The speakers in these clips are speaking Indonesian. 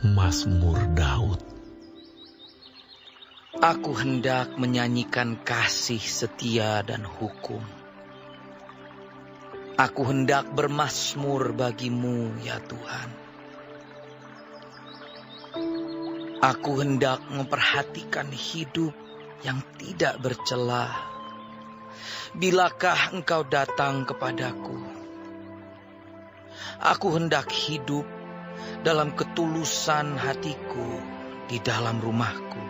Mazmur Daud. Aku hendak menyanyikan kasih setia dan hukum. Aku hendak bermazmur bagimu, ya Tuhan. Aku hendak memperhatikan hidup yang tidak bercelah. Bilakah engkau datang kepadaku? Aku hendak hidup dalam ketulusan hatiku di dalam rumahku.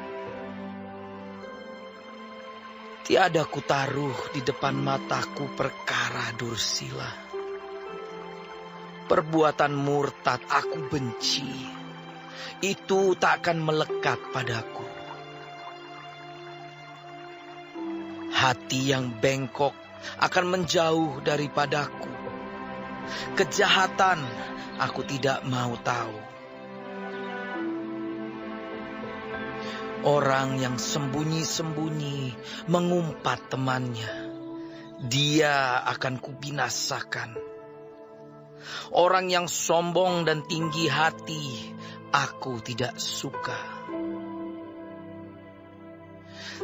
Tiada kutaruh di depan mataku perkara dursila. Perbuatan murtad aku benci. Itu tak akan melekat padaku. Hati yang bengkok akan menjauh daripadaku. Kejahatan aku tidak mau tahu. Orang yang sembunyi-sembunyi mengumpat temannya, dia akan kubinasakan. Orang yang sombong dan tinggi hati, aku tidak suka.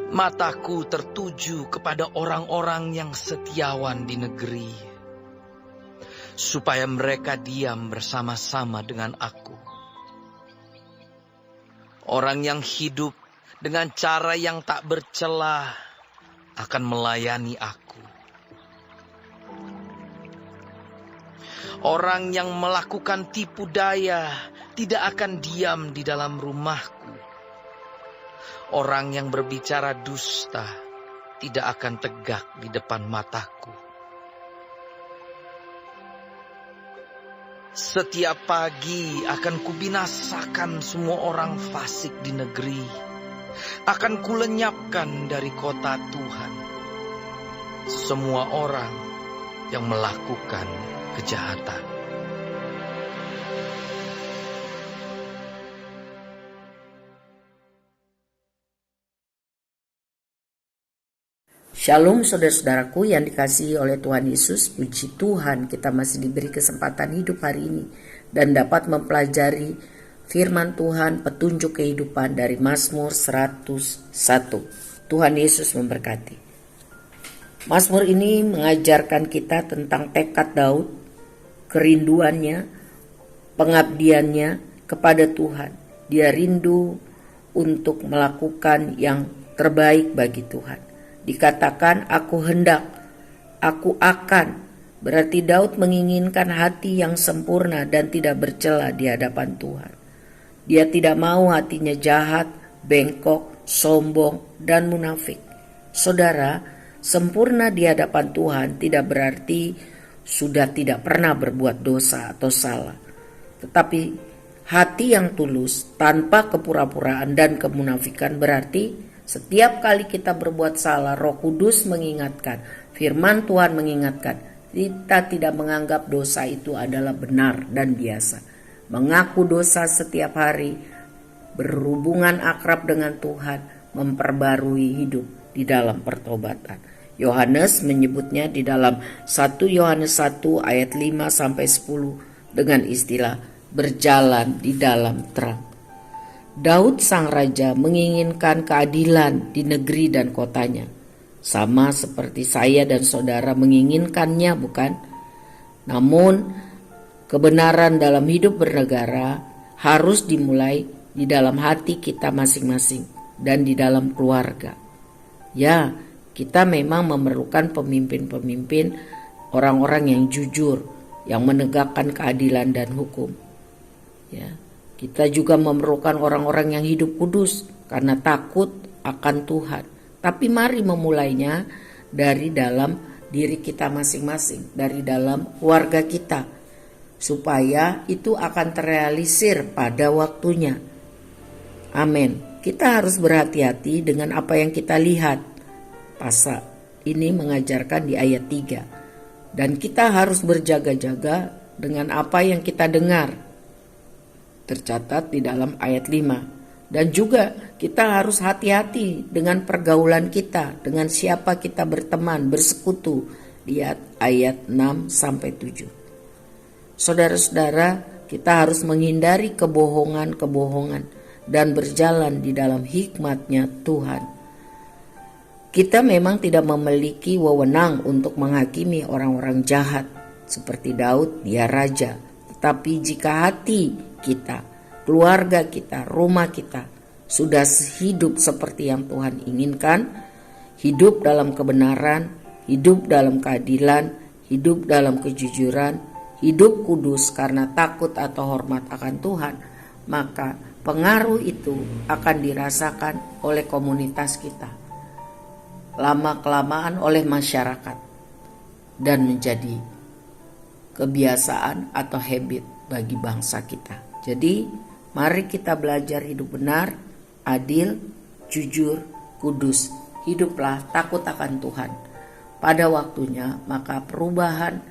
Mataku tertuju kepada orang-orang yang setiawan di negeri, supaya mereka diam bersama-sama dengan aku. Orang yang hidup dengan cara yang tak bercela akan melayani aku. Orang yang melakukan tipu daya tidak akan diam di dalam rumahku. Orang yang berbicara dusta tidak akan tegak di depan mataku. Setiap pagi akan kubinasakan semua orang fasik di negeri. Akan kulenyapkan dari kota Tuhan semua orang yang melakukan kejahatan. Shalom saudara-saudaraku yang dikasihi oleh Tuhan Yesus. Puji Tuhan kita masih diberi kesempatan hidup hari ini dan dapat mempelajari firman Tuhan, petunjuk kehidupan dari Mazmur 101. Tuhan Yesus memberkati. Mazmur ini mengajarkan kita tentang tekad Daud, kerinduannya, pengabdiannya kepada Tuhan. Dia rindu untuk melakukan yang terbaik bagi Tuhan. Dikatakan aku hendak, aku akan. Berarti Daud menginginkan hati yang sempurna dan tidak bercela di hadapan Tuhan. Dia tidak mau hatinya jahat, bengkok, sombong, dan munafik. Saudara, sempurna di hadapan Tuhan tidak berarti sudah tidak pernah berbuat dosa atau salah. Tetapi hati yang tulus tanpa kepura-puraan dan kemunafikan berarti setiap kali kita berbuat salah, Roh Kudus mengingatkan, firman Tuhan mengingatkan, kita tidak menganggap dosa itu adalah benar dan biasa. Mengaku dosa setiap hari, berhubungan akrab dengan Tuhan, memperbarui hidup di dalam pertobatan. Yohanes menyebutnya di dalam 1 Yohanes 1 ayat 5-10 dengan istilah berjalan di dalam terang. Daud sang raja menginginkan keadilan di negeri dan kotanya. Sama seperti saya dan saudara menginginkannya, bukan? Namun kebenaran dalam hidup bernegara harus dimulai di dalam hati kita masing-masing dan di dalam keluarga. Ya, kita memang memerlukan pemimpin-pemimpin, orang-orang yang jujur, yang menegakkan keadilan dan hukum. Ya. Kita juga memerlukan orang-orang yang hidup kudus karena takut akan Tuhan. Tapi mari memulainya dari dalam diri kita masing-masing, dari dalam keluarga kita, supaya itu akan terrealisir pada waktunya. Amin. Kita harus berhati-hati dengan apa yang kita lihat. Pasal ini mengajarkan di ayat 3. Dan kita harus berjaga-jaga dengan apa yang kita dengar. Tercatat di dalam ayat 5. Dan juga kita harus hati-hati dengan pergaulan kita, dengan siapa kita berteman, bersekutu. Lihat ayat 6-7. Saudara-saudara, Kita harus menghindari kebohongan-kebohongan dan berjalan di dalam hikmat-Nya Tuhan. Kita memang tidak memiliki wewenang untuk menghakimi orang-orang jahat. Seperti Daud, dia raja. Tetapi jika hati kita, keluarga kita, rumah kita sudah hidup seperti yang Tuhan inginkan, hidup dalam kebenaran, hidup dalam keadilan, hidup dalam kejujuran, hidup kudus karena takut atau hormat akan Tuhan, maka pengaruh itu akan dirasakan oleh komunitas kita, lama-kelamaan oleh masyarakat, dan menjadi kebiasaan atau habit bagi bangsa kita. Jadi mari kita belajar hidup benar, adil, jujur, kudus. Hiduplah takut akan Tuhan. Pada waktunya maka perubahan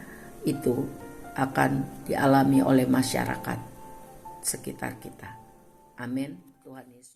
itu akan dialami oleh masyarakat sekitar kita. Amin. Tuhan Yesus.